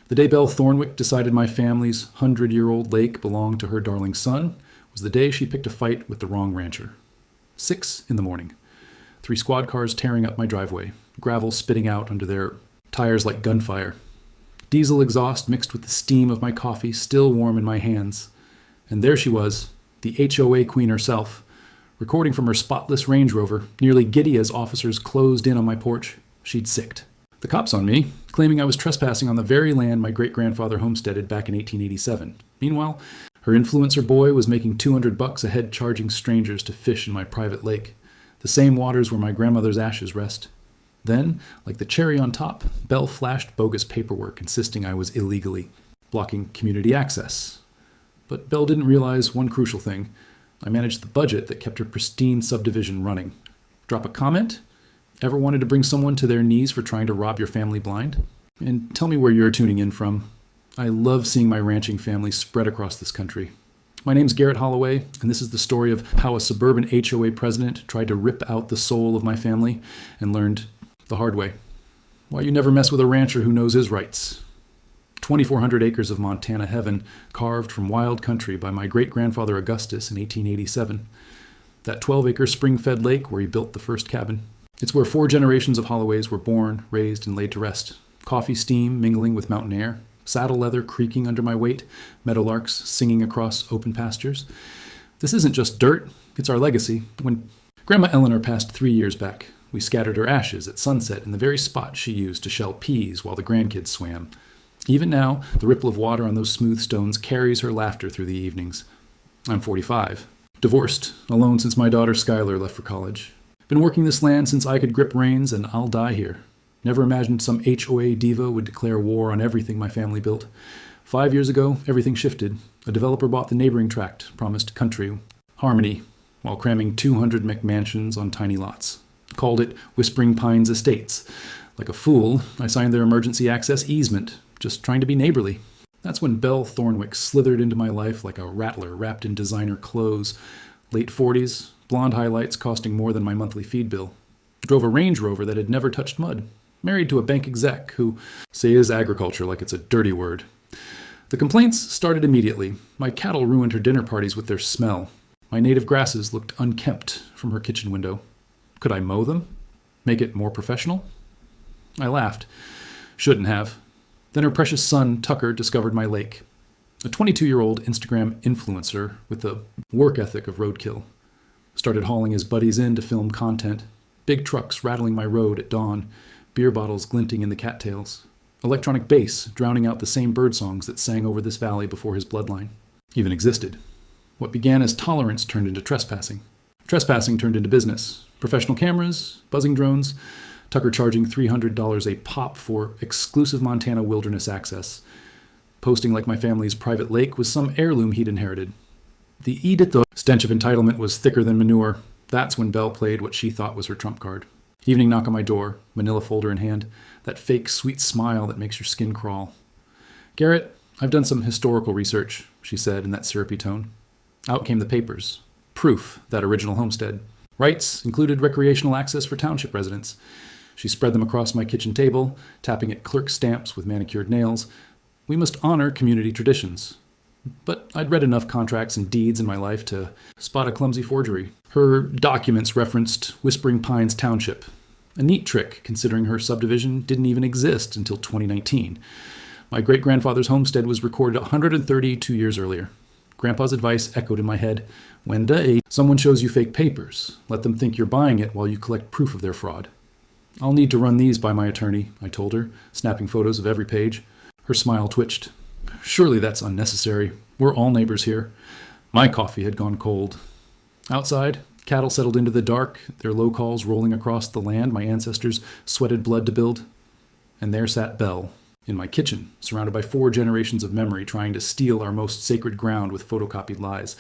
The day Belle Thornwick decided my family's 100-year-old lake belonged to her darling son was the day she picked a fight with the wrong rancher. 6 a.m. 3 squad cars tearing up my driveway, gravel spitting out under their tires like gunfire. Diesel exhaust mixed with the steam of my coffee still warm in my hands. And there she was, the HOA queen herself, recording from her spotless Range Rover, nearly giddy as officers closed in on my porch. She'd sicked. The cops on me, claiming I was trespassing on the very land my great-grandfather homesteaded back in 1887. Meanwhile, her influencer boy was making $200 a head charging strangers to fish in my private lake, the same waters where my grandmother's ashes rest. Then, like the cherry on top, Belle flashed bogus paperwork insisting I was illegally blocking community access. But Belle didn't realize one crucial thing. I managed the budget that kept her pristine subdivision running. Drop a comment? Ever wanted to bring someone to their knees for trying to rob your family blind? And tell me where you're tuning in from. I love seeing my ranching family spread across this country. My name's Garrett Holloway, and this is the story of how a suburban HOA president tried to rip out the soul of my family and learned the hard way. Why you never mess with a rancher who knows his rights. 2,400 acres of Montana heaven carved from wild country by my great-grandfather Augustus in 1887. That 12-acre spring-fed lake where he built the first cabin. It's where 4 generations of Holloways were born, raised, and laid to rest. Coffee steam mingling with mountain air, saddle leather creaking under my weight, meadowlarks singing across open pastures. This isn't just dirt, it's our legacy. When Grandma Eleanor passed 3 years back, we scattered her ashes at sunset in the very spot she used to shell peas while the grandkids swam. Even now, the ripple of water on those smooth stones carries her laughter through the evenings. I'm 45. Divorced, alone since my daughter Skylar left for college. Been working this land since I could grip reins, and I'll die here. Never imagined some HOA diva would declare war on everything my family built. 5 years ago, everything shifted. A developer bought the neighboring tract, promised country, harmony, while cramming 200 McMansions on tiny lots. Called it Whispering Pines Estates. Like a fool, I signed their emergency access easement, just trying to be neighborly. That's when Belle Thornwick slithered into my life like a rattler wrapped in designer clothes. Late 40s, blonde highlights costing more than my monthly feed bill. Drove a Range Rover that had never touched mud. Married to a bank exec who says agriculture like it's a dirty word. The complaints started immediately. My cattle ruined her dinner parties with their smell. My native grasses looked unkempt from her kitchen window. Could I mow them? Make it more professional? I laughed. Shouldn't have. Then her precious son, Tucker, discovered my lake. A 22-year-old Instagram influencer with the work ethic of roadkill. Started hauling his buddies in to film content. Big trucks rattling my road at dawn. Beer bottles glinting in the cattails. Electronic bass drowning out the same bird songs that sang over this valley before his bloodline even existed. What began as tolerance turned into trespassing. Trespassing turned into business. Professional cameras, buzzing drones, Tucker charging $300 a pop for exclusive Montana wilderness access. Posting like my family's private lake was some heirloom he'd inherited. The edito stench of entitlement was thicker than manure. That's when Belle played what she thought was her trump card. Evening knock on my door, manila folder in hand, that fake sweet smile that makes your skin crawl. Garrett, I've done some historical research, she said in that syrupy tone. Out came the papers. Proof that original homestead. Rights included recreational access for township residents. She spread them across my kitchen table, tapping at clerk stamps with manicured nails. We must honor community traditions. But I'd read enough contracts and deeds in my life to spot a clumsy forgery. Her documents referenced Whispering Pines Township. A neat trick, considering her subdivision didn't even exist until 2019. My great-grandfather's homestead was recorded 132 years earlier. Grandpa's advice echoed in my head. When someone shows you fake papers, let them think you're buying it while you collect proof of their fraud. I'll need to run these by my attorney, I told her, snapping photos of every page. Her smile twitched. Surely that's unnecessary. We're all neighbors here. My coffee had gone cold. Outside, cattle settled into the dark, their low calls rolling across the land my ancestors sweated blood to build. And there sat Belle, in my kitchen, surrounded by 4 generations of memory trying to steal our most sacred ground with photocopied lies.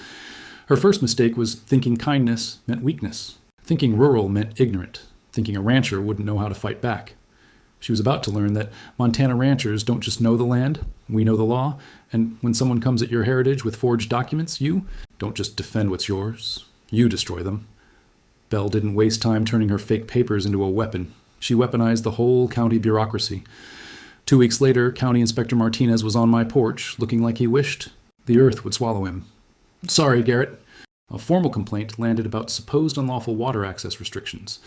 Her first mistake was thinking kindness meant weakness. Thinking rural meant ignorant. Thinking a rancher wouldn't know how to fight back. She was about to learn that Montana ranchers don't just know the land, we know the law, and when someone comes at your heritage with forged documents, you don't just defend what's yours, you destroy them. Belle didn't waste time turning her fake papers into a weapon. She weaponized the whole county bureaucracy. 2 weeks later, County Inspector Martinez was on my porch, looking like he wished the earth would swallow him. Sorry, Garrett. A formal complaint landed about supposed unlawful water access restrictions.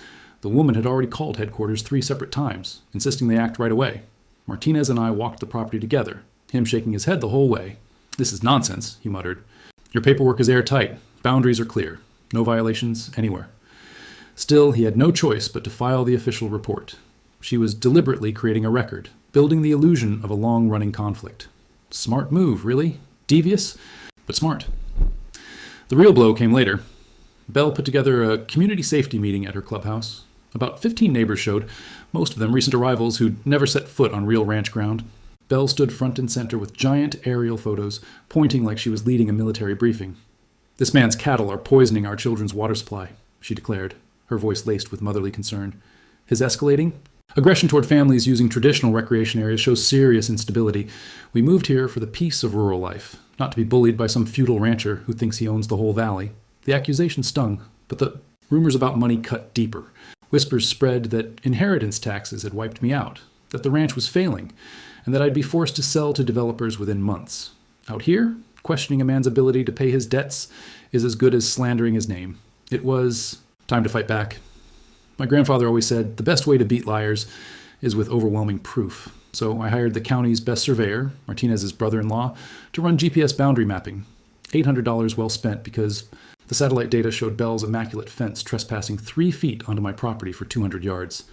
The woman had already called headquarters 3 separate times, insisting they act right away. Martinez and I walked the property together, him shaking his head the whole way. This is nonsense, he muttered. Your paperwork is airtight. Boundaries are clear. No violations anywhere. Still, he had no choice but to file the official report. She was deliberately creating a record, building the illusion of a long-running conflict. Smart move, really. Devious, but smart. The real blow came later. Belle put together a community safety meeting at her clubhouse. About 15 neighbors showed, most of them recent arrivals who'd never set foot on real ranch ground. Belle stood front and center with giant aerial photos, pointing like she was leading a military briefing. This man's cattle are poisoning our children's water supply, she declared, her voice laced with motherly concern. His escalating? Aggression toward families using traditional recreation areas shows serious instability. We moved here for the peace of rural life, not to be bullied by some feudal rancher who thinks he owns the whole valley. The accusation stung, but the rumors about money cut deeper. Whispers spread that inheritance taxes had wiped me out, that the ranch was failing, and that I'd be forced to sell to developers within months. Out here, questioning a man's ability to pay his debts is as good as slandering his name. It was time to fight back. My grandfather always said the best way to beat liars is with overwhelming proof. So I hired the county's best surveyor, Martinez's brother-in-law, to run GPS boundary mapping. $800 well spent because the satellite data showed Belle's immaculate fence trespassing 3 feet onto my property for 200 yards.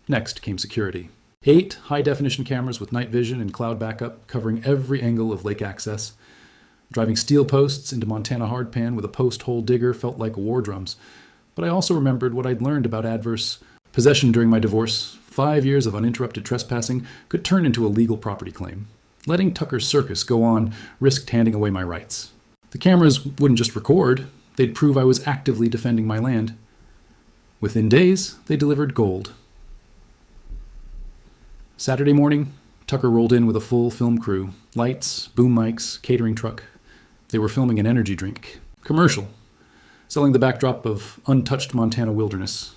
Next came security. 8 high-definition cameras with night vision and cloud backup covering every angle of lake access. Driving steel posts into Montana hardpan with a post-hole digger felt like war drums. But I also remembered what I'd learned about adverse possession during my divorce. 5 years of uninterrupted trespassing could turn into a legal property claim. Letting Tucker's circus go on risked handing away my rights. The cameras wouldn't just record, they'd prove I was actively defending my land. Within days, they delivered gold. Saturday morning, Tucker rolled in with a full film crew. Lights, boom mics, catering truck. They were filming an energy drink commercial, selling the backdrop of untouched Montana wilderness.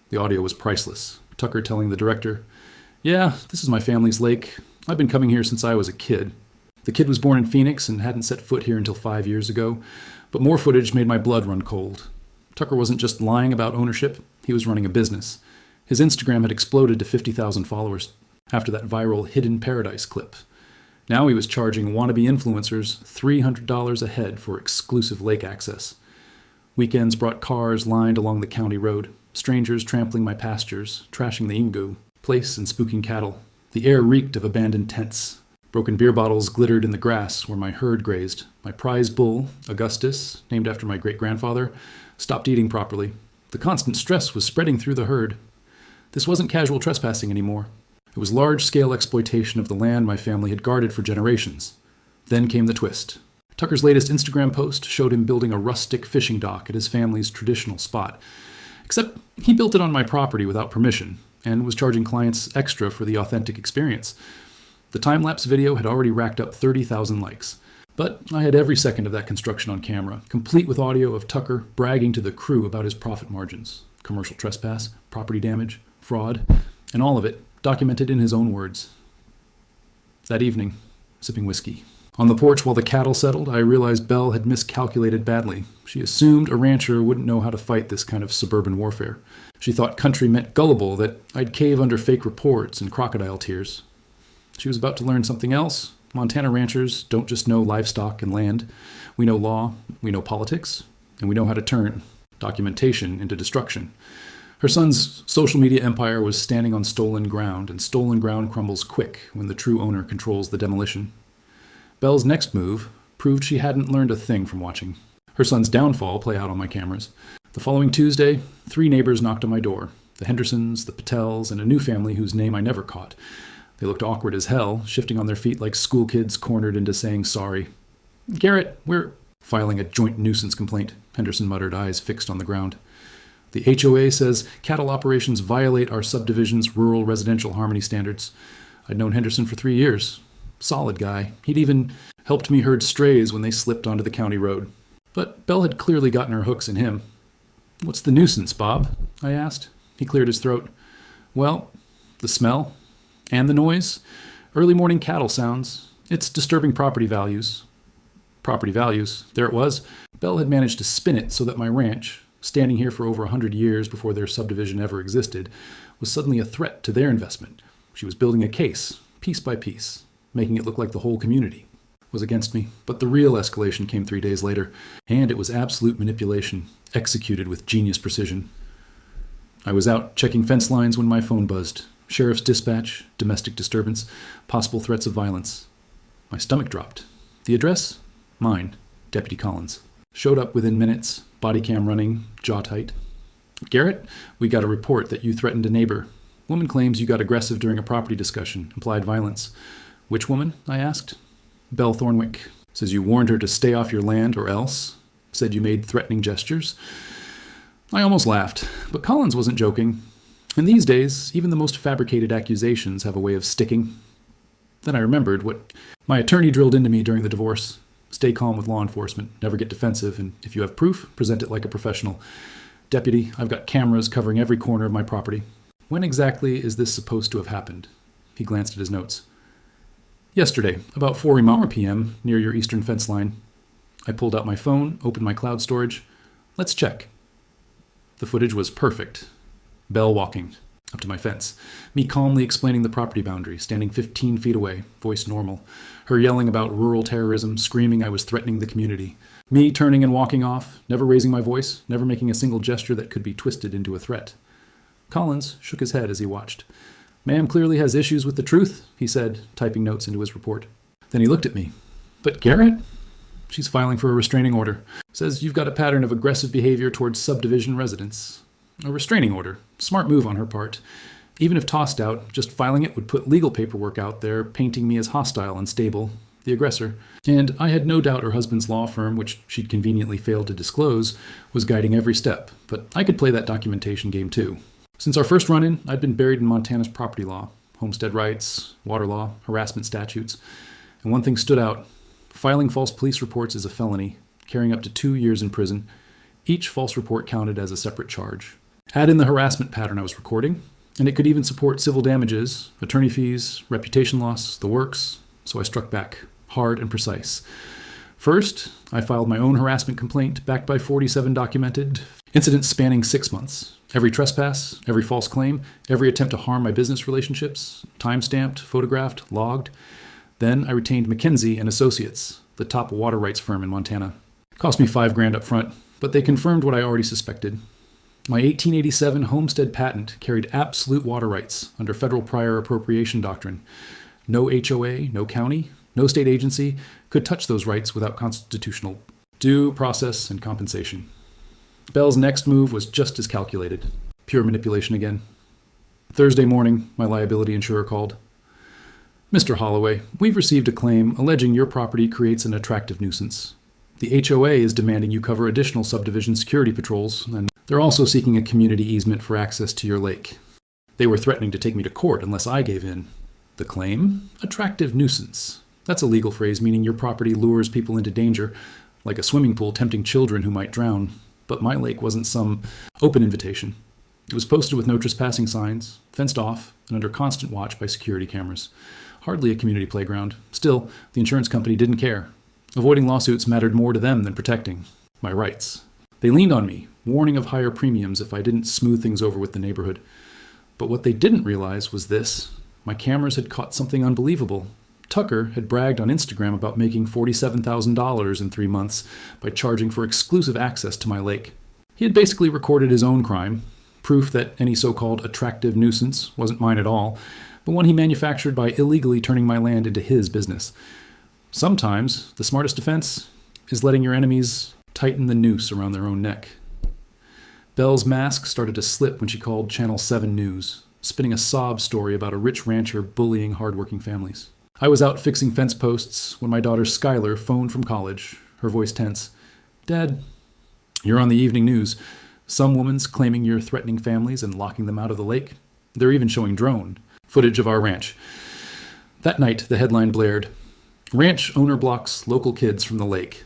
The audio was priceless. Tucker telling the director, "Yeah, this is my family's lake. I've been coming here since I was a kid. The kid was born in Phoenix and hadn't set foot here until 5 years ago, but more footage made my blood run cold." Tucker wasn't just lying about ownership, he was running a business. His Instagram had exploded to 50,000 followers after that viral Hidden Paradise clip. Now he was charging wannabe influencers $300 a head for exclusive lake access. Weekends brought cars lined along the county road, strangers trampling my pastures, trashing the Ingu, place and spooking cattle. The air reeked of abandoned tents. Broken beer bottles glittered in the grass where my herd grazed. My prize bull, Augustus, named after my great-grandfather, stopped eating properly. The constant stress was spreading through the herd. This wasn't casual trespassing anymore. It was large-scale exploitation of the land my family had guarded for generations. Then came the twist. Tucker's latest Instagram post showed him building a rustic fishing dock at his family's traditional spot. Except he built it on my property without permission and was charging clients extra for the authentic experience. The time-lapse video had already racked up 30,000 likes. But I had every second of that construction on camera, complete with audio of Tucker bragging to the crew about his profit margins. Commercial trespass, property damage, fraud, and all of it documented in his own words. That evening, sipping whiskey. On the porch while the cattle settled, I realized Belle had miscalculated badly. She assumed a rancher wouldn't know how to fight this kind of suburban warfare. She thought country meant gullible, that I'd cave under fake reports and crocodile tears. She was about to learn something else. Montana ranchers don't just know livestock and land. We know law, we know politics, and we know how to turn documentation into destruction. Her son's social media empire was standing on stolen ground, and stolen ground crumbles quick when the true owner controls the demolition. Belle's next move proved she hadn't learned a thing from watching. Her son's downfall play out on my cameras. The following Tuesday, 3 neighbors knocked on my door. The Hendersons, the Patels, and a new family whose name I never caught. They looked awkward as hell, shifting on their feet like school kids cornered into saying sorry. "Garrett, we're filing a joint nuisance complaint," Henderson muttered, eyes fixed on the ground. "The HOA says cattle operations violate our subdivision's rural residential harmony standards." I'd known Henderson for 3 years. Solid guy. He'd even helped me herd strays when they slipped onto the county road. But Belle had clearly gotten her hooks in him. "What's the nuisance, Bob?" I asked. He cleared his throat. "Well, the smell and the noise. Early morning cattle sounds. It's disturbing property values. Property values. There it was. Belle had managed to spin it so that my ranch, standing here for over 100 years before their subdivision ever existed, was suddenly a threat to their investment. She was building a case, piece by piece, making it look like the whole community was against me. But the real escalation came 3 days later, and it was absolute manipulation, executed with genius precision. I was out checking fence lines when my phone buzzed. Sheriff's dispatch, domestic disturbance, possible threats of violence. My stomach dropped. The address? Mine, Deputy Collins. Showed up within minutes, body cam running, jaw tight. Garrett, we got a report that you threatened a neighbor. Woman claims you got aggressive during a property discussion, implied violence. Which woman? I asked. Belle Thornwick. Says you warned her to stay off your land or else. Said you made threatening gestures. I almost laughed, but Collins wasn't joking. And these days, even the most fabricated accusations have a way of sticking. Then I remembered what my attorney drilled into me during the divorce. Stay calm with law enforcement, never get defensive, and if you have proof, present it like a professional. Deputy, I've got cameras covering every corner of my property. When exactly is this supposed to have happened? He glanced at his notes. Yesterday, about 4 p.m., near your eastern fence line. I pulled out my phone, opened my cloud storage. Let's check. The footage was perfect. Belle walking up to my fence. Me calmly explaining the property boundary, standing 15 feet away, voice normal. Her yelling about rural terrorism, screaming I was threatening the community. Me turning and walking off, never raising my voice, never making a single gesture that could be twisted into a threat. Collins shook his head as he watched. Ma'am clearly has issues with the truth, he said, typing notes into his report. Then he looked at me. But Garrett? She's filing for a restraining order. Says you've got a pattern of aggressive behavior towards subdivision residents. A restraining order. Smart move on her part. Even if tossed out, just filing it would put legal paperwork out there, painting me as hostile, unstable, the aggressor. And I had no doubt her husband's law firm, which she'd conveniently failed to disclose, was guiding every step. But I could play that documentation game too. Since our first run-in, I'd been buried in Montana's property law, homestead rights, water law, harassment statutes. And one thing stood out. Filing false police reports is a felony, carrying up to 2 years in prison. Each false report counted as a separate charge. Add in the harassment pattern I was recording, and it could even support civil damages, attorney fees, reputation loss, the works. So I struck back, hard and precise. First, I filed my own harassment complaint, backed by 47 documented incidents spanning 6 months. Every trespass, every false claim, every attempt to harm my business relationships, time-stamped, photographed, logged. Then I retained McKinsey & Associates, the top water rights firm in Montana. Cost me $5,000 up front, but they confirmed what I already suspected. My 1887 homestead patent carried absolute water rights under federal prior appropriation doctrine. No HOA, no county, no state agency could touch those rights without constitutional due process and compensation. Belle's next move was just as calculated. Pure manipulation again. Thursday morning, my liability insurer called. Mr. Holloway, we've received a claim alleging your property creates an attractive nuisance. The HOA is demanding you cover additional subdivision security patrols, and they're also seeking a community easement for access to your lake. They were threatening to take me to court unless I gave in. The claim? Attractive nuisance. That's a legal phrase meaning your property lures people into danger, like a swimming pool tempting children who might drown. But my lake wasn't some open invitation. It was posted with no trespassing signs, fenced off, and under constant watch by security cameras. Hardly a community playground. Still, the insurance company didn't care. Avoiding lawsuits mattered more to them than protecting my rights. They leaned on me, warning of higher premiums if I didn't smooth things over with the neighborhood. But what they didn't realize was this. My cameras had caught something unbelievable. Tucker had bragged on Instagram about making $47,000 in 3 months by charging for exclusive access to my lake. He had basically recorded his own crime, proof that any so-called attractive nuisance wasn't mine at all, but one he manufactured by illegally turning my land into his business. Sometimes the smartest defense is letting your enemies tighten the noose around their own neck. Belle's mask started to slip when she called Channel 7 News, spinning a sob story about a rich rancher bullying hardworking families. I was out fixing fence posts when my daughter Skylar phoned from college, her voice tense. Dad, you're on the evening news. Some woman's claiming you're threatening families and locking them out of the lake. They're even showing drone footage of our ranch. That night, the headline blared, Ranch owner blocks local kids from the lake.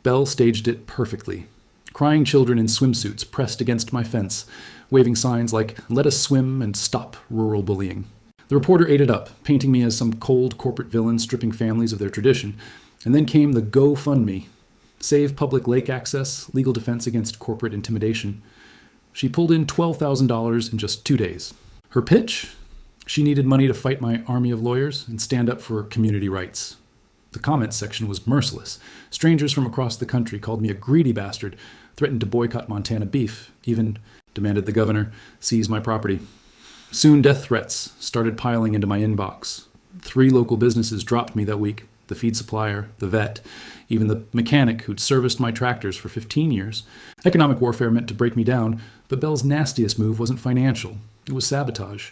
Belle staged it perfectly. Crying children in swimsuits pressed against my fence, waving signs like, let us swim and stop rural bullying. The reporter ate it up, painting me as some cold corporate villain stripping families of their tradition. And then came the GoFundMe. Save public lake access, legal defense against corporate intimidation. She pulled in $12,000 in just 2 days. Her pitch? She needed money to fight my army of lawyers and stand up for community rights. The comments section was merciless. Strangers from across the country called me a greedy bastard, threatened to boycott Montana beef, even demanded the governor seize my property. Soon death threats started piling into my inbox. 3 local businesses dropped me that week: the feed supplier, the vet, even the mechanic who'd serviced my tractors for 15 years. Economic warfare meant to break me down, but Belle's nastiest move wasn't financial. It was sabotage.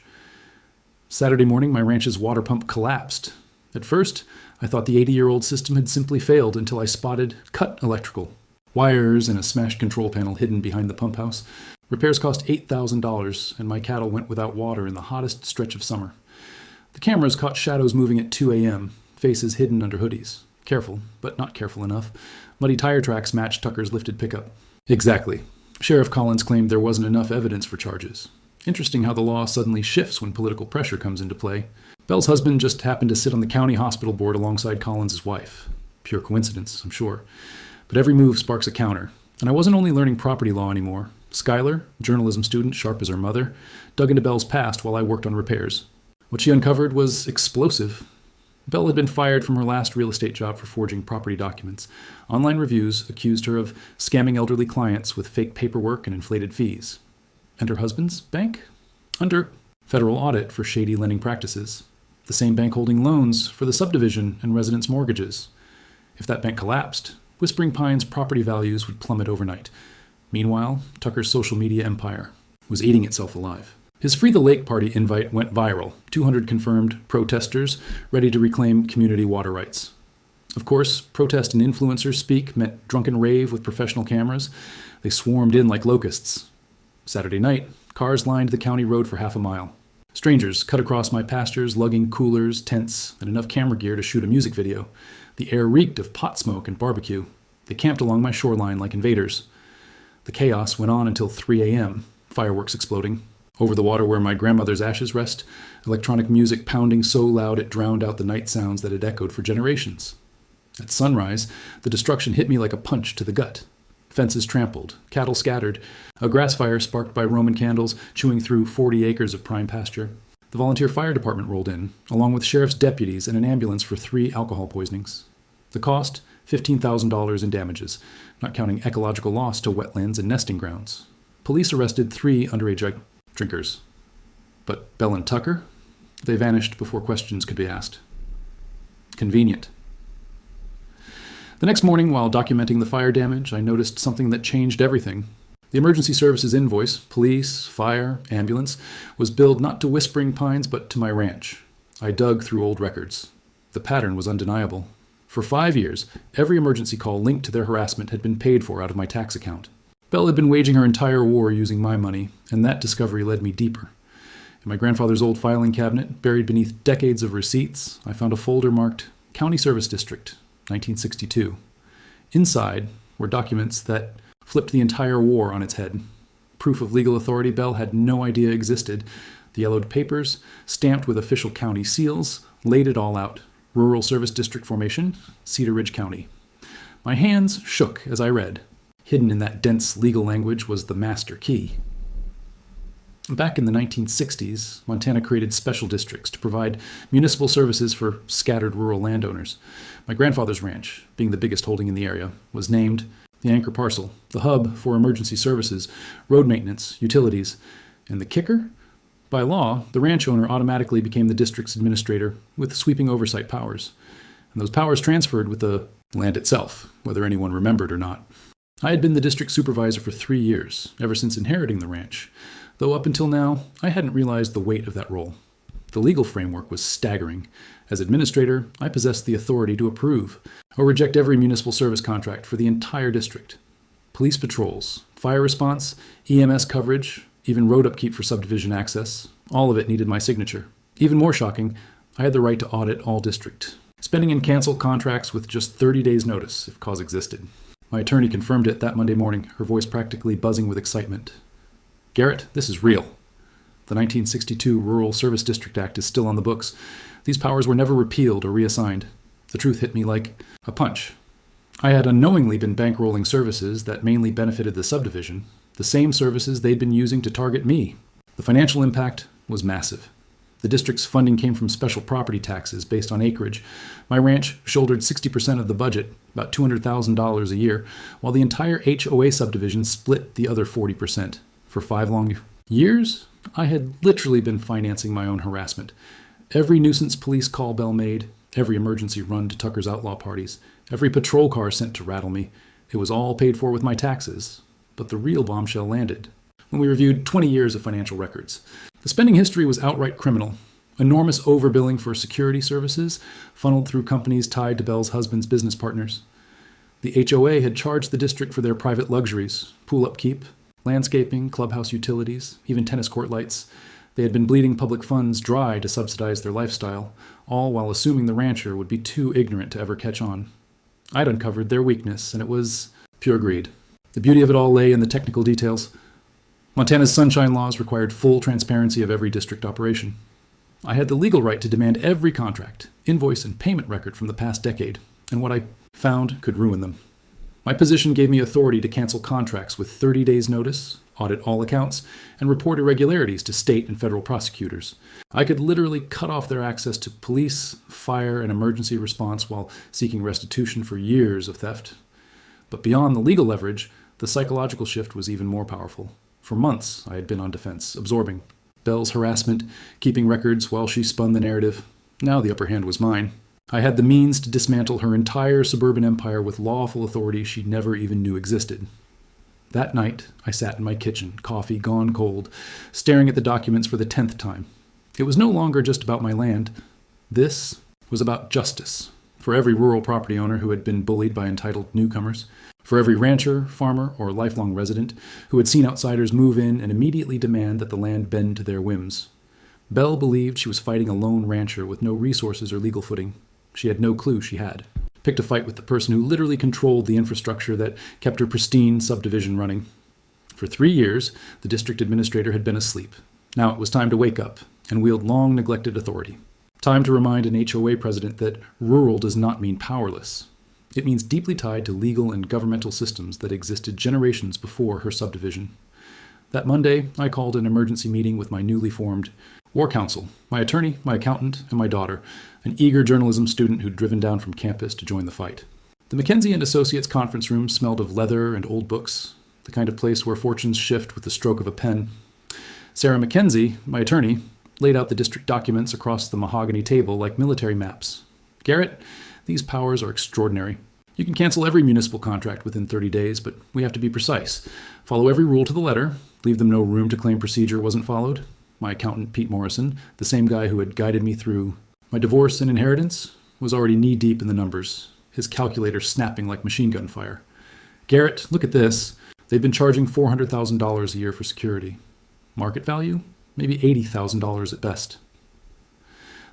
Saturday morning, my ranch's water pump collapsed. At first, I thought the 80-year-old system had simply failed until I spotted cut electrical. Wires and a smashed control panel hidden behind the pump house. Repairs cost $8,000, and my cattle went without water in the hottest stretch of summer. The cameras caught shadows moving at 2 a.m., faces hidden under hoodies. Careful, but not careful enough. Muddy tire tracks matched Tucker's lifted pickup. Exactly. Sheriff Collins claimed there wasn't enough evidence for charges. Interesting how the law suddenly shifts when political pressure comes into play. Belle's husband just happened to sit on the county hospital board alongside Collins' wife. Pure coincidence, I'm sure. But every move sparks a counter. And I wasn't only learning property law anymore. Skylar, journalism student, sharp as her mother, dug into Belle's past while I worked on repairs. What she uncovered was explosive. Belle had been fired from her last real estate job for forging property documents. Online reviews accused her of scamming elderly clients with fake paperwork and inflated fees. And her husband's bank? Under federal audit for shady lending practices. The same bank holding loans for the subdivision and residence mortgages. If that bank collapsed, Whispering Pines' property values would plummet overnight. Meanwhile, Tucker's social media empire was eating itself alive. His Free the Lake party invite went viral. 200 confirmed protesters ready to reclaim community water rights. Of course, protest and influencers speak meant drunken rave with professional cameras. They swarmed in like locusts. Saturday night, cars lined the county road for half a mile. Strangers cut across my pastures, lugging coolers, tents, and enough camera gear to shoot a music video. The air reeked of pot smoke and barbecue. They camped along my shoreline like invaders. The chaos went on until 3 a.m., fireworks exploding. Over the water where my grandmother's ashes rest, electronic music pounding so loud it drowned out the night sounds that had echoed for generations. At sunrise, the destruction hit me like a punch to the gut. Fences trampled, cattle scattered, a grass fire sparked by Roman candles chewing through 40 acres of prime pasture. The volunteer fire department rolled in, along with sheriff's deputies and an ambulance for 3 alcohol poisonings. The cost, $15,000 in damages, not counting ecological loss to wetlands and nesting grounds. Police arrested 3 underage drinkers. But Belle and Tucker? They vanished before questions could be asked. Convenient. The next morning, while documenting the fire damage, I noticed something that changed everything. The emergency services invoice, police, fire, ambulance, was billed not to Whispering Pines, but to my ranch. I dug through old records. The pattern was undeniable. For 5 years, every emergency call linked to their harassment had been paid for out of my tax account. Belle had been waging her entire war using my money, and that discovery led me deeper. In my grandfather's old filing cabinet, buried beneath decades of receipts, I found a folder marked County Service District, 1962. Inside were documents that flipped the entire war on its head. Proof of legal authority Belle had no idea existed. The yellowed papers, stamped with official county seals, laid it all out. Rural Service District formation, Cedar Ridge County. My hands shook as I read. Hidden in that dense legal language was the master key. Back in the 1960s, Montana created special districts to provide municipal services for scattered rural landowners. My grandfather's ranch, being the biggest holding in the area, was named the anchor parcel, the hub for emergency services, road maintenance, utilities, and the kicker? By law, the ranch owner automatically became the district's administrator with sweeping oversight powers. And those powers transferred with the land itself, whether anyone remembered or not. I had been the district supervisor for 3 years, ever since inheriting the ranch, though up until now, I hadn't realized the weight of that role. The legal framework was staggering. As administrator, I possessed the authority to approve or reject every municipal service contract for the entire district. Police patrols, fire response, EMS coverage, even road upkeep for subdivision access, all of it needed my signature. Even more shocking, I had the right to audit all district, spending and cancel contracts with just 30 days' notice if cause existed. My attorney confirmed it that Monday morning, her voice practically buzzing with excitement. "Garrett, this is real. The 1962 Rural Service District Act is still on the books. These powers were never repealed or reassigned. The truth hit me like a punch. I had unknowingly been bankrolling services that mainly benefited the subdivision, the same services they'd been using to target me. The financial impact was massive. The district's funding came from special property taxes based on acreage. My ranch shouldered 60% of the budget, about $200,000 a year, while the entire HOA subdivision split the other 40%. For 5 long years, I had literally been financing my own harassment. Every nuisance police call Bell made, every emergency run to Tucker's outlaw parties, every patrol car sent to rattle me, it was all paid for with my taxes. But the real bombshell landed when we reviewed 20 years of financial records. The spending history was outright criminal. Enormous overbilling for security services funneled through companies tied to Bell's husband's business partners. The HOA had charged the district for their private luxuries, pool upkeep, landscaping, clubhouse utilities, even tennis court lights. They had been bleeding public funds dry to subsidize their lifestyle, all while assuming the rancher would be too ignorant to ever catch on. I'd uncovered their weakness, and it was pure greed. The beauty of it all lay in the technical details. Montana's sunshine laws required full transparency of every district operation. I had the legal right to demand every contract, invoice, and payment record from the past decade, and what I found could ruin them. My position gave me authority to cancel contracts with 30 days' notice, audit all accounts, and report irregularities to state and federal prosecutors. I could literally cut off their access to police, fire, and emergency response while seeking restitution for years of theft. But beyond the legal leverage, the psychological shift was even more powerful. For months, I had been on defense, absorbing Bell's harassment, keeping records while she spun the narrative. Now the upper hand was mine. I had the means to dismantle her entire suburban empire with lawful authority she never even knew existed. That night, I sat in my kitchen, coffee gone cold, staring at the documents for the 10th time. It was no longer just about my land. This was about justice for every rural property owner who had been bullied by entitled newcomers, for every rancher, farmer, or lifelong resident who had seen outsiders move in and immediately demand that the land bend to their whims. Bell believed she was fighting a lone rancher with no resources or legal footing. She had no clue she had. Picked a fight with the person who literally controlled the infrastructure that kept her pristine subdivision running. For 3 years, the district administrator had been asleep. Now it was time to wake up and wield long-neglected authority. Time to remind an HOA president that rural does not mean powerless. It means deeply tied to legal and governmental systems that existed generations before her subdivision. That Monday, I called an emergency meeting with my newly formed War Council, my attorney, my accountant, and my daughter, an eager journalism student who'd driven down from campus to join the fight. The Mackenzie and Associates conference room smelled of leather and old books, the kind of place where fortunes shift with the stroke of a pen. Sarah Mackenzie, my attorney, laid out the district documents across the mahogany table like military maps. Garrett, these powers are extraordinary. You can cancel every municipal contract within 30 days, but we have to be precise. Follow every rule to the letter, leave them no room to claim procedure wasn't followed. My accountant, Pete Morrison, the same guy who had guided me through my divorce and inheritance, was already knee-deep in the numbers, his calculator snapping like machine gun fire. Garrett, look at this. They've been charging $400,000 a year for security. Market value? Maybe $80,000 at best.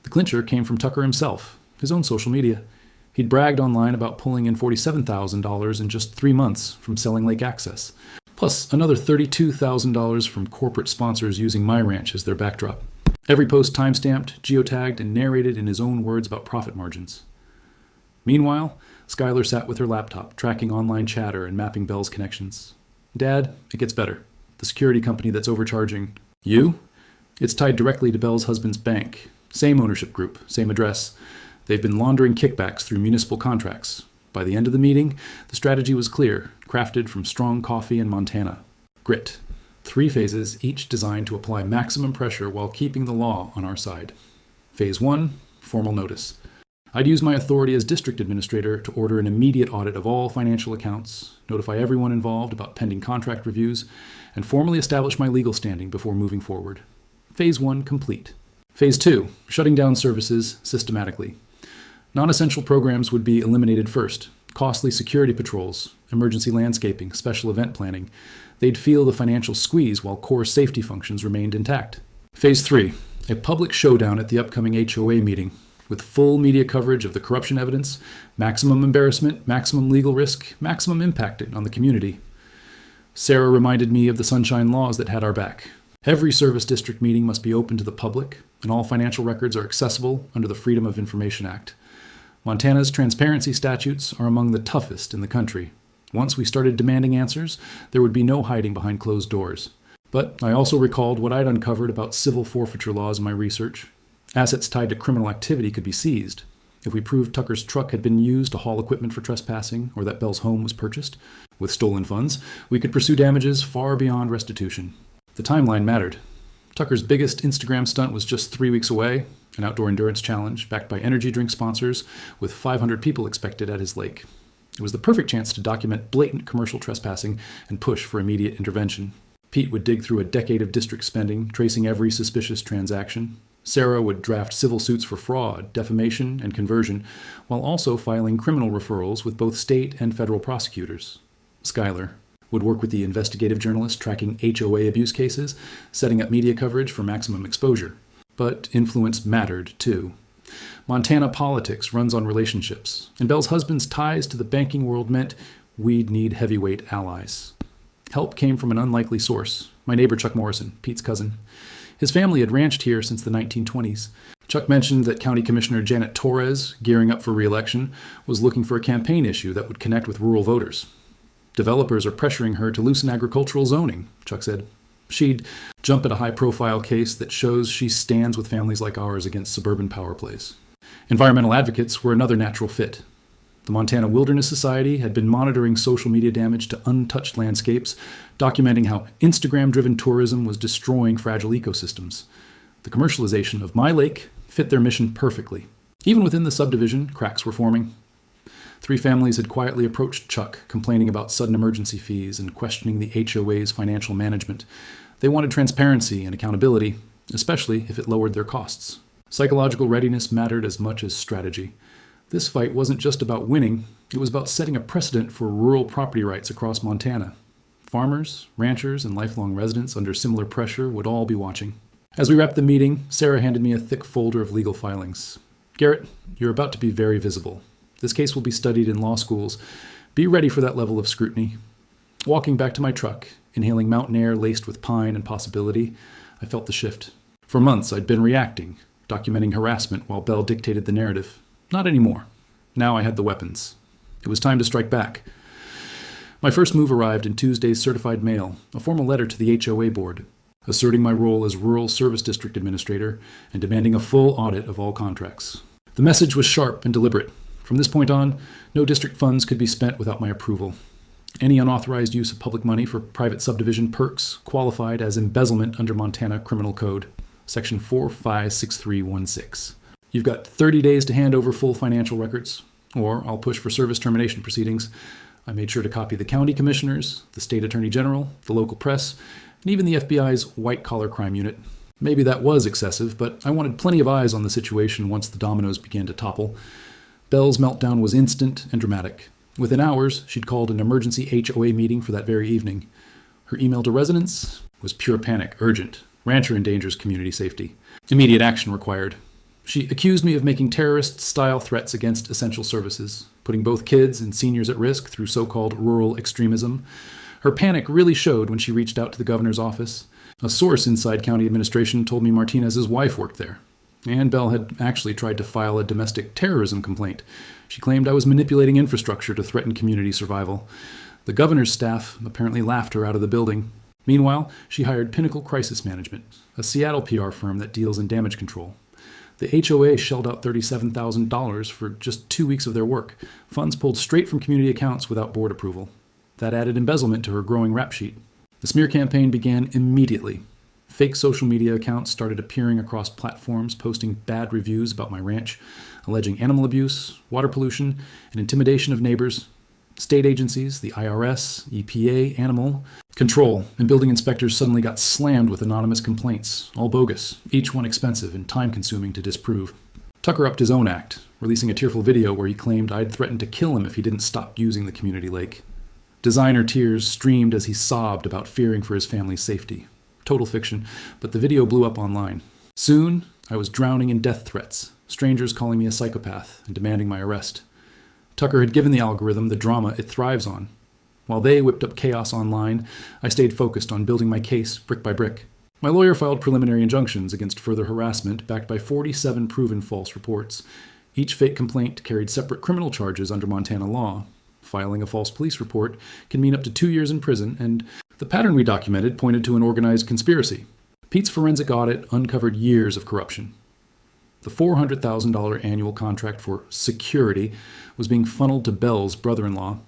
The clincher came from Tucker himself, his own social media. He'd bragged online about pulling in $47,000 in just 3 months from selling lake access, plus another $32,000 from corporate sponsors using my ranch as their backdrop. Every post time-stamped, geotagged, and narrated in his own words about profit margins. Meanwhile, Skylar sat with her laptop, tracking online chatter and mapping Bell's connections. Dad, it gets better. The security company that's overcharging you? It's tied directly to Bell's husband's bank. Same ownership group, same address. They've been laundering kickbacks through municipal contracts. By the end of the meeting, the strategy was clear, crafted from strong coffee in Montana. Grit. 3 phases, each designed to apply maximum pressure while keeping the law on our side. Phase 1, formal notice. I'd use my authority as district administrator to order an immediate audit of all financial accounts, notify everyone involved about pending contract reviews, and formally establish my legal standing before moving forward. Phase 1 complete. Phase 2, shutting down services systematically. Non-essential programs would be eliminated first. Costly security patrols, emergency landscaping, special event planning. They'd feel the financial squeeze while core safety functions remained intact. Phase 3, a public showdown at the upcoming HOA meeting, with full media coverage of the corruption evidence, maximum embarrassment, maximum legal risk, maximum impact on the community. Sarah reminded me of the sunshine laws that had our back. Every service district meeting must be open to the public, and all financial records are accessible under the Freedom of Information Act. Montana's transparency statutes are among the toughest in the country. Once we started demanding answers, there would be no hiding behind closed doors. But I also recalled what I'd uncovered about civil forfeiture laws in my research. Assets tied to criminal activity could be seized. If we proved Tucker's truck had been used to haul equipment for trespassing, or that Bell's home was purchased with stolen funds, we could pursue damages far beyond restitution. The timeline mattered. Tucker's biggest Instagram stunt was just 3 weeks away, an outdoor endurance challenge backed by energy drink sponsors with 500 people expected at his lake. It was the perfect chance to document blatant commercial trespassing and push for immediate intervention. Pete would dig through a decade of district spending, tracing every suspicious transaction. Sarah would draft civil suits for fraud, defamation, and conversion, while also filing criminal referrals with both state and federal prosecutors. Skylar would work with the investigative journalist tracking HOA abuse cases, setting up media coverage for maximum exposure. But influence mattered, too. Montana politics runs on relationships, and Bell's husband's ties to the banking world meant we'd need heavyweight allies. Help came from an unlikely source, my neighbor Chuck Morrison, Pete's cousin. His family had ranched here since the 1920s. Chuck mentioned that County Commissioner Janet Torres, gearing up for re-election, was looking for a campaign issue that would connect with rural voters. Developers are pressuring her to loosen agricultural zoning, Chuck said. She'd jump at a high-profile case that shows she stands with families like ours against suburban power plays. Environmental advocates were another natural fit. The Montana Wilderness Society had been monitoring social media damage to untouched landscapes, documenting how Instagram-driven tourism was destroying fragile ecosystems. The commercialization of my lake fit their mission perfectly. Even within the subdivision, cracks were forming. 3 families had quietly approached Chuck, complaining about sudden emergency fees and questioning the HOA's financial management. They wanted transparency and accountability, especially if it lowered their costs. Psychological readiness mattered as much as strategy. This fight wasn't just about winning, it was about setting a precedent for rural property rights across Montana. Farmers, ranchers, and lifelong residents under similar pressure would all be watching. As we wrapped the meeting, Sarah handed me a thick folder of legal filings. "Garrett, you're about to be very visible. This case will be studied in law schools. Be ready for that level of scrutiny." Walking back to my truck, inhaling mountain air laced with pine and possibility, I felt the shift. For months, I'd been reacting, documenting harassment while Bell dictated the narrative. Not anymore. Now I had the weapons. It was time to strike back. My first move arrived in Tuesday's certified mail, a formal letter to the HOA board, asserting my role as Rural Service District Administrator and demanding a full audit of all contracts. The message was sharp and deliberate. From this point on, no district funds could be spent without my approval. Any unauthorized use of public money for private subdivision perks qualified as embezzlement under Montana Criminal Code, Section 456316. You've got 30 days to hand over full financial records, or I'll push for service termination proceedings. I made sure to copy the county commissioners, the state attorney general, the local press, and even the FBI's white-collar crime unit. Maybe that was excessive, but I wanted plenty of eyes on the situation once the dominoes began to topple. Bell's meltdown was instant and dramatic. Within hours, she'd called an emergency HOA meeting for that very evening. Her email to residents was pure panic, urgent. Rancher endangers community safety. Immediate action required. She accused me of making terrorist-style threats against essential services, putting both kids and seniors at risk through so-called rural extremism. Her panic really showed when she reached out to the governor's office. A source inside county administration told me Martinez's wife worked there. And Bell had actually tried to file a domestic terrorism complaint. She claimed I was manipulating infrastructure to threaten community survival. The governor's staff apparently laughed her out of the building. Meanwhile, she hired Pinnacle Crisis Management, a Seattle PR firm that deals in damage control. The HOA shelled out $37,000 for just 2 weeks of their work, funds pulled straight from community accounts without board approval. That added embezzlement to her growing rap sheet. The smear campaign began immediately. Fake social media accounts started appearing across platforms, posting bad reviews about my ranch, alleging animal abuse, water pollution, and intimidation of neighbors. State agencies, the IRS, EPA, Animal Control, and building inspectors suddenly got slammed with anonymous complaints, all bogus, each one expensive and time-consuming to disprove. Tucker upped his own act, releasing a tearful video where he claimed I'd threatened to kill him if he didn't stop using the community lake. Designer tears streamed as he sobbed about fearing for his family's safety. Total fiction, but the video blew up online. Soon, I was drowning in death threats, strangers calling me a psychopath and demanding my arrest. Tucker had given the algorithm the drama it thrives on. While they whipped up chaos online, I stayed focused on building my case brick by brick. My lawyer filed preliminary injunctions against further harassment backed by 47 proven false reports. Each fake complaint carried separate criminal charges under Montana law. Filing a false police report can mean up to 2 years in prison, and the pattern we documented pointed to an organized conspiracy. Pete's forensic audit uncovered years of corruption. The $400,000 annual contract for security was being funneled to Bell's brother-in-law.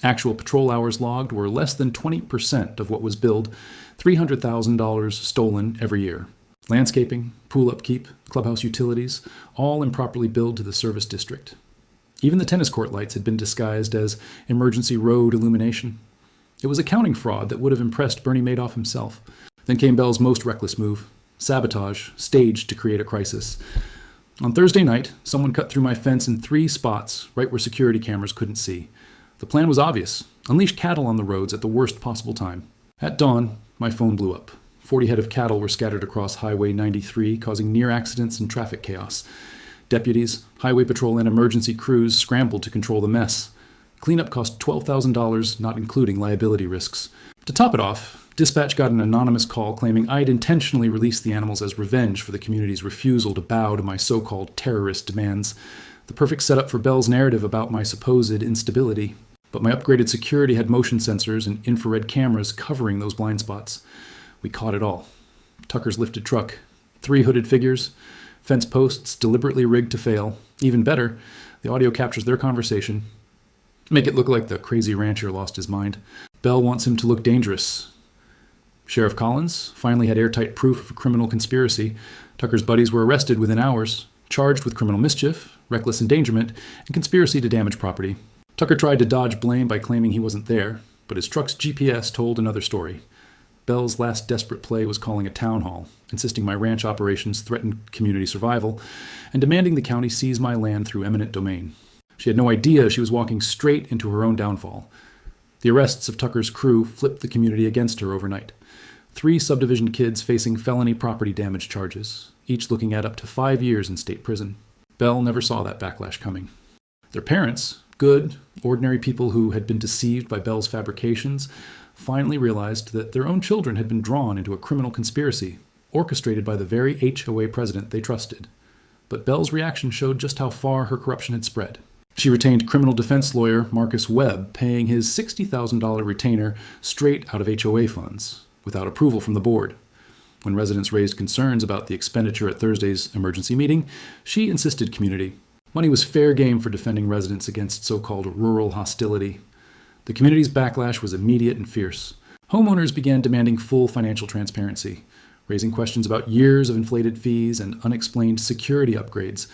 Actual patrol hours logged were less than 20% of what was billed, $300,000 stolen every year. Landscaping, pool upkeep, clubhouse utilities, all improperly billed to the service district. Even the tennis court lights had been disguised as emergency road illumination. It was accounting fraud that would have impressed Bernie Madoff himself. Then came Bell's most reckless move, sabotage, staged to create a crisis. On Thursday night, someone cut through my fence in 3 spots, right where security cameras couldn't see. The plan was obvious: unleash cattle on the roads at the worst possible time. At dawn, my phone blew up. 40 head of cattle were scattered across Highway 93, causing near accidents and traffic chaos. Deputies, highway patrol, and emergency crews scrambled to control the mess. Cleanup cost $12,000, not including liability risks. To top it off, dispatch got an anonymous call claiming I'd intentionally released the animals as revenge for the community's refusal to bow to my so-called terrorist demands. The perfect setup for Bell's narrative about my supposed instability. But my upgraded security had motion sensors and infrared cameras covering those blind spots. We caught it all. Tucker's lifted truck, 3 hooded figures, fence posts deliberately rigged to fail. Even better, the audio captures their conversation. Make it look like the crazy rancher lost his mind. Bell wants him to look dangerous. Sheriff Collins finally had airtight proof of a criminal conspiracy. Tucker's buddies were arrested within hours, charged with criminal mischief, reckless endangerment, and conspiracy to damage property. Tucker tried to dodge blame by claiming he wasn't there, but his truck's GPS told another story. Bell's last desperate play was calling a town hall, insisting my ranch operations threatened community survival, and demanding the county seize my land through eminent domain. She had no idea she was walking straight into her own downfall. The arrests of Tucker's crew flipped the community against her overnight. 3 subdivision kids facing felony property damage charges, each looking at up to 5 years in state prison. Bell never saw that backlash coming. Their parents, good, ordinary people who had been deceived by Bell's fabrications, finally realized that their own children had been drawn into a criminal conspiracy, orchestrated by the very HOA president they trusted. But Bell's reaction showed just how far her corruption had spread. She retained criminal defense lawyer Marcus Webb, paying his $60,000 retainer straight out of HOA funds, without approval from the board. When residents raised concerns about the expenditure at Thursday's emergency meeting, she insisted community. Money was fair game for defending residents against so-called rural hostility. The community's backlash was immediate and fierce. Homeowners began demanding full financial transparency, raising questions about years of inflated fees and unexplained security upgrades.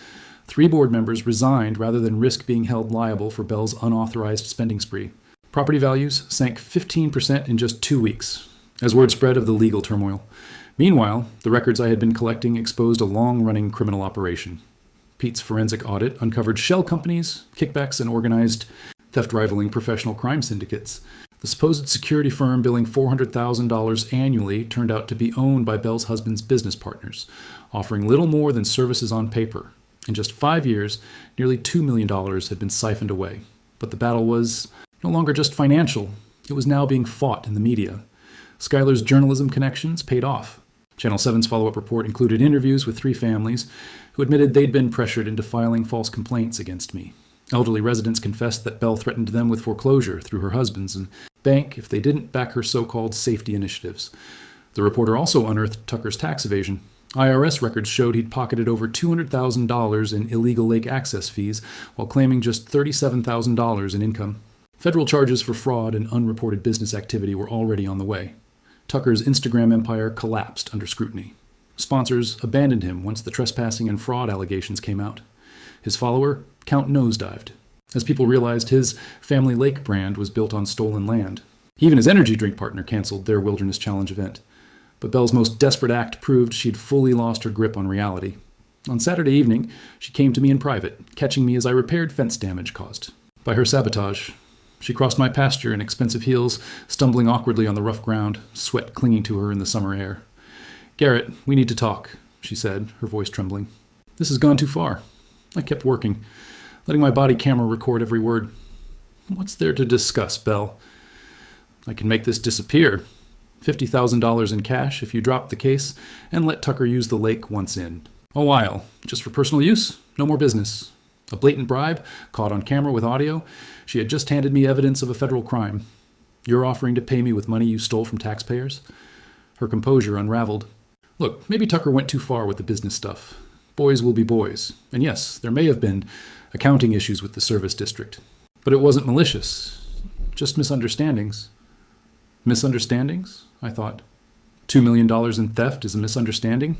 3 board members resigned rather than risk being held liable for Bell's unauthorized spending spree. Property values sank 15% in just 2 weeks, as word spread of the legal turmoil. Meanwhile, the records I had been collecting exposed a long-running criminal operation. Pete's forensic audit uncovered shell companies, kickbacks, and organized theft rivaling professional crime syndicates. The supposed security firm billing $400,000 annually turned out to be owned by Bell's husband's business partners, offering little more than services on paper. In just 5 years, nearly $2 million had been siphoned away. But the battle was no longer just financial. It was now being fought in the media. Schuyler's journalism connections paid off. Channel 7's follow-up report included interviews with 3 families who admitted they'd been pressured into filing false complaints against me. Elderly residents confessed that Bell threatened them with foreclosure through her husband's and bank if they didn't back her so-called safety initiatives. The reporter also unearthed Tucker's tax evasion. IRS records showed he'd pocketed over $200,000 in illegal lake access fees while claiming just $37,000 in income. Federal charges for fraud and unreported business activity were already on the way. Tucker's Instagram empire collapsed under scrutiny. Sponsors abandoned him once the trespassing and fraud allegations came out. His follower count nosedived, as people realized his Family Lake brand was built on stolen land. Even his energy drink partner canceled their Wilderness Challenge event. But Bell's most desperate act proved she'd fully lost her grip on reality. On Saturday evening, she came to me in private, catching me as I repaired fence damage caused by her sabotage. She crossed my pasture in expensive heels, stumbling awkwardly on the rough ground, sweat clinging to her in the summer air. "Garrett, we need to talk," she said, her voice trembling. "This has gone too far." I kept working, letting my body camera record every word. "What's there to discuss, Belle?" "I can make this disappear." $50,000 in cash if you dropped the case and let Tucker use the lake once in. A while, just for personal use, no more business. A blatant bribe, caught on camera with audio. She had just handed me evidence of a federal crime. You're offering to pay me with money you stole from taxpayers? Her composure unraveled. Look, maybe Tucker went too far with the business stuff. Boys will be boys. And yes, there may have been accounting issues with the service district. But it wasn't malicious. Just misunderstandings. Misunderstandings? I thought. $2 million in theft is a misunderstanding?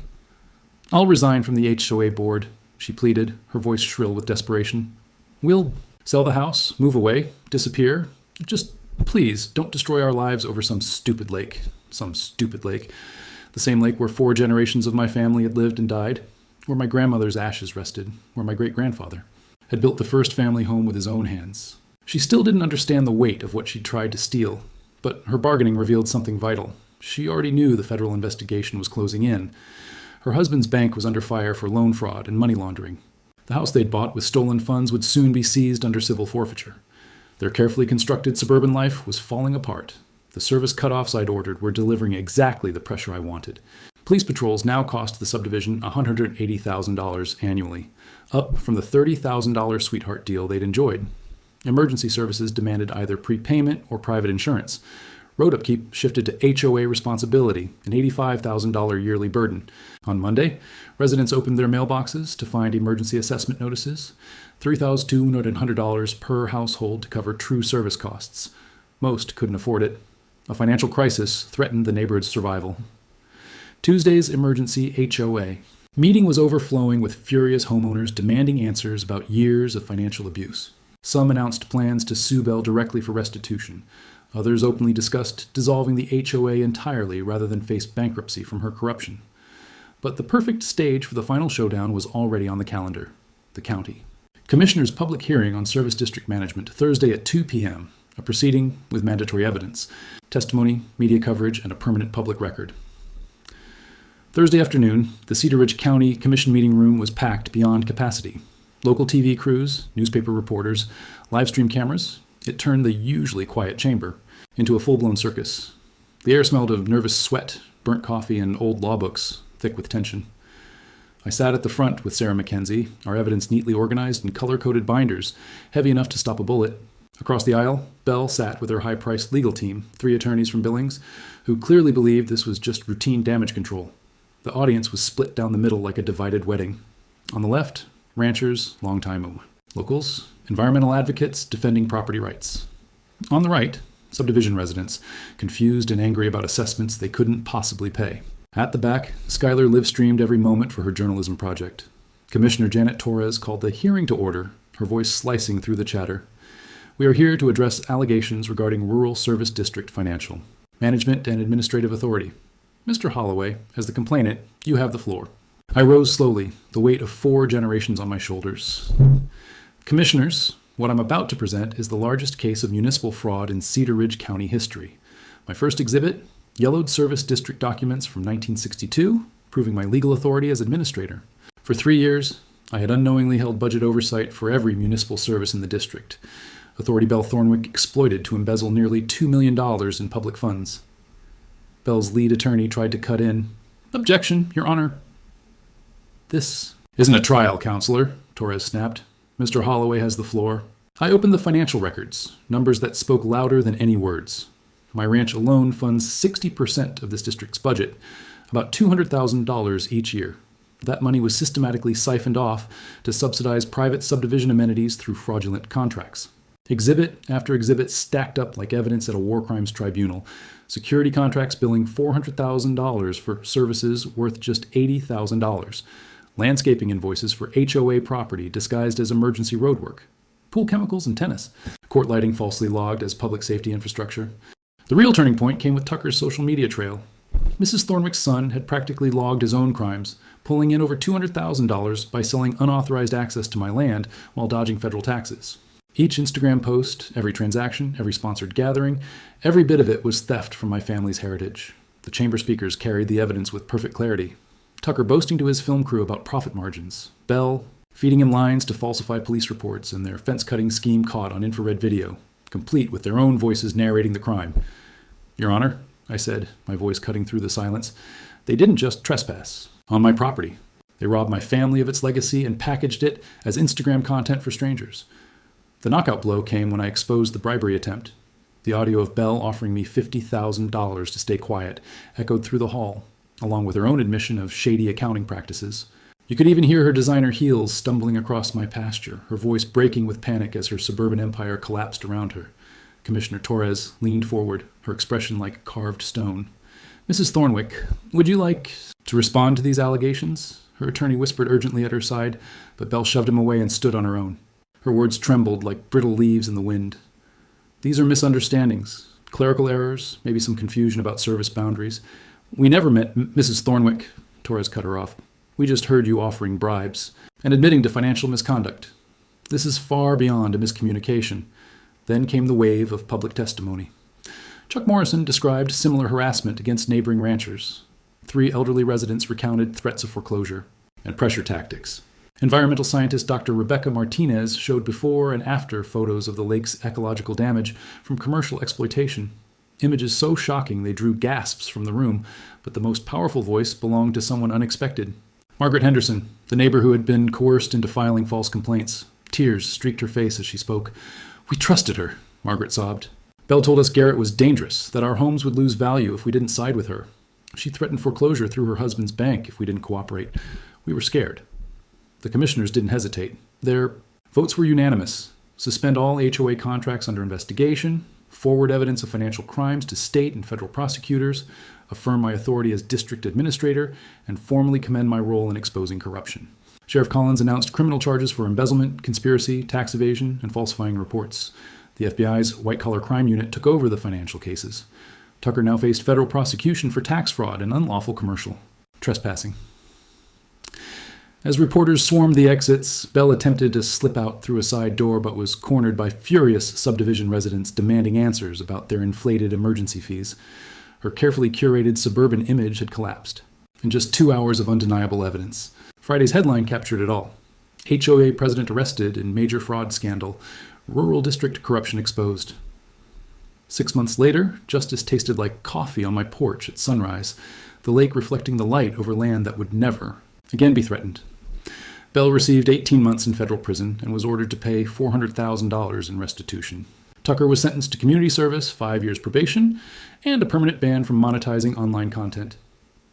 I'll resign from the HOA board, she pleaded, her voice shrill with desperation. We'll sell the house, move away, disappear. Just please don't destroy our lives over some stupid lake. Some stupid lake. The same lake where 4 generations of my family had lived and died, where my grandmother's ashes rested, where my great-grandfather had built the first family home with his own hands. She still didn't understand the weight of what she'd tried to steal, but her bargaining revealed something vital. She already knew the federal investigation was closing in. Her husband's bank was under fire for loan fraud and money laundering. The house they'd bought with stolen funds would soon be seized under civil forfeiture. Their carefully constructed suburban life was falling apart. The service cutoffs I'd ordered were delivering exactly the pressure I wanted. Police patrols now cost the subdivision $180,000 annually, up from the $30,000 sweetheart deal they'd enjoyed. Emergency services demanded either prepayment or private insurance. Road upkeep shifted to HOA responsibility, an $85,000 yearly burden. On Monday, residents opened their mailboxes to find emergency assessment notices, $3,200 per household to cover true service costs. Most couldn't afford it. A financial crisis threatened the neighborhood's survival. Tuesday's emergency HOA meeting was overflowing with furious homeowners demanding answers about years of financial abuse. Some announced plans to sue Bell directly for restitution. Others openly discussed dissolving the HOA entirely rather than face bankruptcy from her corruption. But the perfect stage for the final showdown was already on the calendar: the county. Commissioner's public hearing on service district management, Thursday at 2 p.m., a proceeding with mandatory evidence, testimony, media coverage, and a permanent public record. Thursday afternoon, the Cedar Ridge County Commission meeting room was packed beyond capacity. Local TV crews, newspaper reporters, live stream cameras. It turned the usually quiet chamber into a full-blown circus. The air smelled of nervous sweat, burnt coffee, and old law books, thick with tension. I sat at the front with Sarah Mackenzie, our evidence neatly organized in color-coded binders, heavy enough to stop a bullet. Across the aisle, Belle sat with her high-priced legal team, 3 attorneys from Billings, who clearly believed this was just routine damage control. The audience was split down the middle like a divided wedding. On the left, ranchers, longtime locals, environmental advocates defending property rights. On the right, subdivision residents, confused and angry about assessments they couldn't possibly pay. At the back, Skylar live-streamed every moment for her journalism project. Commissioner Janet Torres called the hearing to order, her voice slicing through the chatter. We are here to address allegations regarding Rural Service District Financial, Management and Administrative Authority. Mr. Holloway, as the complainant, you have the floor. I rose slowly, the weight of 4 generations on my shoulders. Commissioners, what I'm about to present is the largest case of municipal fraud in Cedar Ridge County history. My first exhibit, yellowed service district documents from 1962, proving my legal authority as administrator. For 3 years, I had unknowingly held budget oversight for every municipal service in the district. Authority Bell Thornwick exploited to embezzle nearly $2 million in public funds. Bell's lead attorney tried to cut in. Objection, Your Honor. This isn't a trial, Counselor, Torres snapped. Mr. Holloway has the floor. I opened the financial records, numbers that spoke louder than any words. My ranch alone funds 60% of this district's budget, about $200,000 each year. That money was systematically siphoned off to subsidize private subdivision amenities through fraudulent contracts. Exhibit after exhibit stacked up like evidence at a war crimes tribunal. Security contracts billing $400,000 for services worth just $80,000. Landscaping invoices for HOA property disguised as emergency roadwork. Pool chemicals and tennis. Court lighting falsely logged as public safety infrastructure. The real turning point came with Tucker's social media trail. Mrs. Thornwick's son had practically logged his own crimes, pulling in over $200,000 by selling unauthorized access to my land while dodging federal taxes. Each Instagram post, every transaction, every sponsored gathering, every bit of it was theft from my family's heritage. The chamber speakers carried the evidence with perfect clarity. Tucker boasting to his film crew about profit margins. Bell feeding him lines to falsify police reports and their fence-cutting scheme caught on infrared video, complete with their own voices narrating the crime. Your Honor, I said, my voice cutting through the silence. They didn't just trespass on my property. They robbed my family of its legacy and packaged it as Instagram content for strangers. The knockout blow came when I exposed the bribery attempt. The audio of Belle offering me $50,000 to stay quiet echoed through the hall, along with her own admission of shady accounting practices. You could even hear her designer heels stumbling across my pasture, her voice breaking with panic as her suburban empire collapsed around her. Commissioner Torres leaned forward, her expression like carved stone. Mrs. Thornwick, would you like to respond to these allegations? Her attorney whispered urgently at her side, but Belle shoved him away and stood on her own. Her words trembled like brittle leaves in the wind. These are misunderstandings, clerical errors, maybe some confusion about service boundaries. We never met Mrs. Thornwick, Torres cut her off. We just heard you offering bribes and admitting to financial misconduct. This is far beyond a miscommunication. Then came the wave of public testimony. Chuck Morrison described similar harassment against neighboring ranchers. 3 elderly residents recounted threats of foreclosure and pressure tactics. Environmental scientist Dr. Rebecca Martinez showed before and after photos of the lake's ecological damage from commercial exploitation. Images so shocking they drew gasps from the room, but the most powerful voice belonged to someone unexpected. Margaret Henderson, the neighbor who had been coerced into filing false complaints. Tears streaked her face as she spoke. We trusted her, Margaret sobbed. Belle told us Garrett was dangerous, that our homes would lose value if we didn't side with her. She threatened foreclosure through her husband's bank if we didn't cooperate. We were scared. The commissioners didn't hesitate. Their votes were unanimous. Suspend all HOA contracts under investigation, forward evidence of financial crimes to state and federal prosecutors, affirm my authority as district administrator, and formally commend my role in exposing corruption. Sheriff Collins announced criminal charges for embezzlement, conspiracy, tax evasion, and falsifying reports. The FBI's white-collar crime unit took over the financial cases. Tucker now faced federal prosecution for tax fraud and unlawful commercial trespassing. As reporters swarmed the exits, Belle attempted to slip out through a side door but was cornered by furious subdivision residents demanding answers about their inflated emergency fees. Her carefully curated suburban image had collapsed. In just 2 hours of undeniable evidence. Friday's headline captured it all. HOA president arrested in major fraud scandal. Rural district corruption exposed. 6 months later, justice tasted like coffee on my porch at sunrise, the lake reflecting the light over land that would never again be threatened. Belle received 18 months in federal prison and was ordered to pay $400,000 in restitution. Tucker was sentenced to community service, 5 years probation, and a permanent ban from monetizing online content.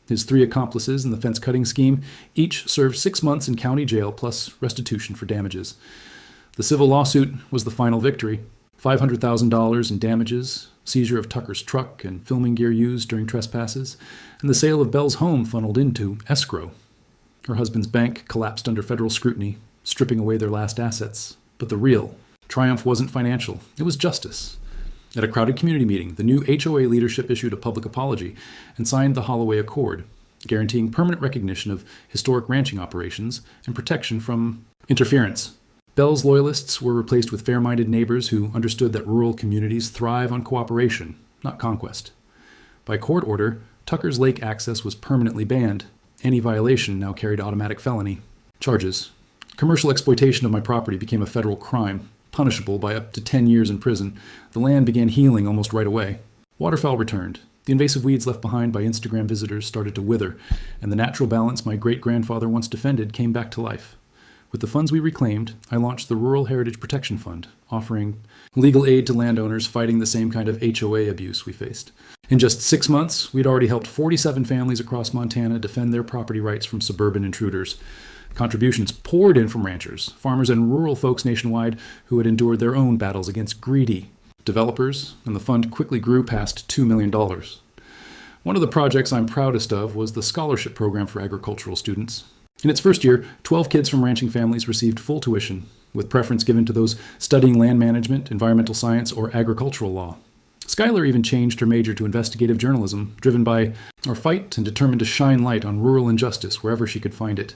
His 3 accomplices in the fence-cutting scheme each served 6 months in county jail plus restitution for damages. The civil lawsuit was the final victory. $500,000 in damages, seizure of Tucker's truck and filming gear used during trespasses, and the sale of Belle's home funneled into escrow. Her husband's bank collapsed under federal scrutiny, stripping away their last assets. But the real triumph wasn't financial. It was justice. At a crowded community meeting, the new HOA leadership issued a public apology and signed the Holloway Accord, guaranteeing permanent recognition of historic ranching operations and protection from interference. Belle's loyalists were replaced with fair-minded neighbors who understood that rural communities thrive on cooperation, not conquest. By court order, Tucker's lake access was permanently banned. Any violation now carried automatic felony charges. Commercial exploitation of my property became a federal crime, punishable by up to 10 years in prison. The land began healing almost right away. Waterfowl returned. The invasive weeds left behind by Instagram visitors started to wither, and the natural balance my great-grandfather once defended came back to life. With the funds we reclaimed, I launched the Rural Heritage Protection Fund, offering legal aid to landowners fighting the same kind of HOA abuse we faced. In just 6 months, we'd already helped 47 families across Montana defend their property rights from suburban intruders. Contributions poured in from ranchers, farmers, and rural folks nationwide who had endured their own battles against greedy developers, and the fund quickly grew past $2 million. One of the projects I'm proudest of was the scholarship program for agricultural students. In its first year, 12 kids from ranching families received full tuition, with preference given to those studying land management, environmental science, or agricultural law. Skylar even changed her major to investigative journalism, driven by our fight and determined to shine light on rural injustice wherever she could find it.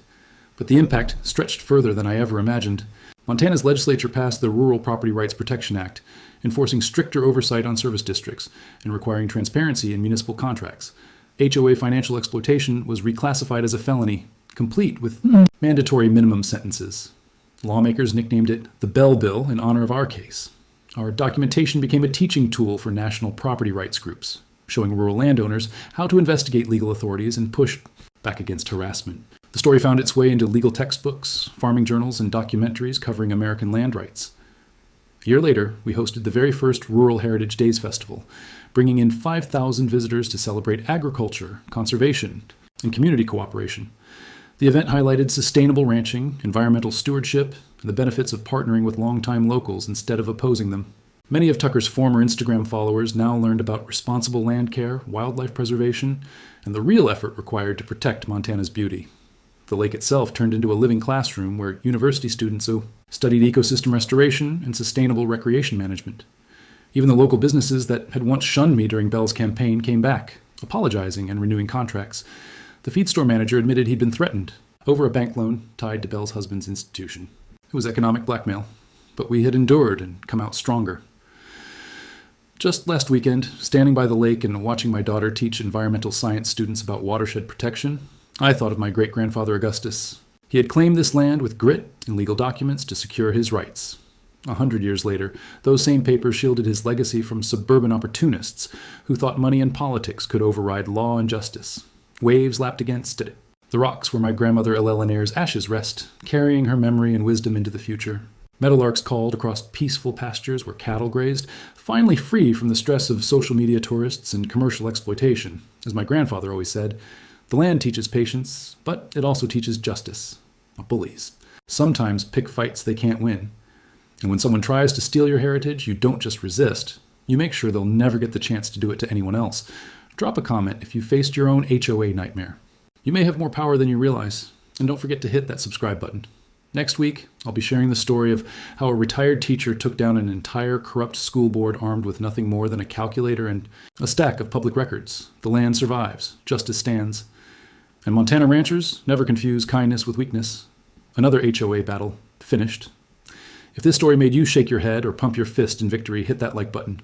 But the impact stretched further than I ever imagined. Montana's legislature passed the Rural Property Rights Protection Act, enforcing stricter oversight on service districts and requiring transparency in municipal contracts. HOA financial exploitation was reclassified as a felony, complete with mandatory minimum sentences. Lawmakers nicknamed it the Bell Bill in honor of our case. Our documentation became a teaching tool for national property rights groups, showing rural landowners how to investigate legal authorities and push back against harassment. The story found its way into legal textbooks, farming journals, and documentaries covering American land rights. A year later, we hosted the very first Rural Heritage Days Festival, bringing in 5,000 visitors to celebrate agriculture, conservation, and community cooperation. The event highlighted sustainable ranching, environmental stewardship, and the benefits of partnering with longtime locals instead of opposing them. Many of Tucker's former Instagram followers now learned about responsible land care, wildlife preservation, and the real effort required to protect Montana's beauty. The lake itself turned into a living classroom where university students studied ecosystem restoration and sustainable recreation management. Even the local businesses that had once shunned me during Bell's campaign came back, apologizing and renewing contracts. The feed store manager admitted he'd been threatened over a bank loan tied to Bell's husband's institution. It was economic blackmail, but we had endured and come out stronger. Just last weekend, standing by the lake and watching my daughter teach environmental science students about watershed protection, I thought of my great-grandfather Augustus. He had claimed this land with grit and legal documents to secure his rights. 100 years later, those same papers shielded his legacy from suburban opportunists who thought money and politics could override law and justice. Waves lapped against it. The rocks where my grandmother Elelenair's ashes rest, carrying her memory and wisdom into the future. Meadowlarks called across peaceful pastures where cattle grazed, finally free from the stress of social media tourists and commercial exploitation. As my grandfather always said, the land teaches patience, but it also teaches justice. Bullies sometimes pick fights they can't win. And when someone tries to steal your heritage, you don't just resist. You make sure they'll never get the chance to do it to anyone else. Drop a comment if you faced your own HOA nightmare. You may have more power than you realize. And don't forget to hit that subscribe button. Next week, I'll be sharing the story of how a retired teacher took down an entire corrupt school board armed with nothing more than a calculator and a stack of public records. The land survives. Justice stands. And Montana ranchers never confuse kindness with weakness. Another HOA battle finished. If this story made you shake your head or pump your fist in victory, hit that like button.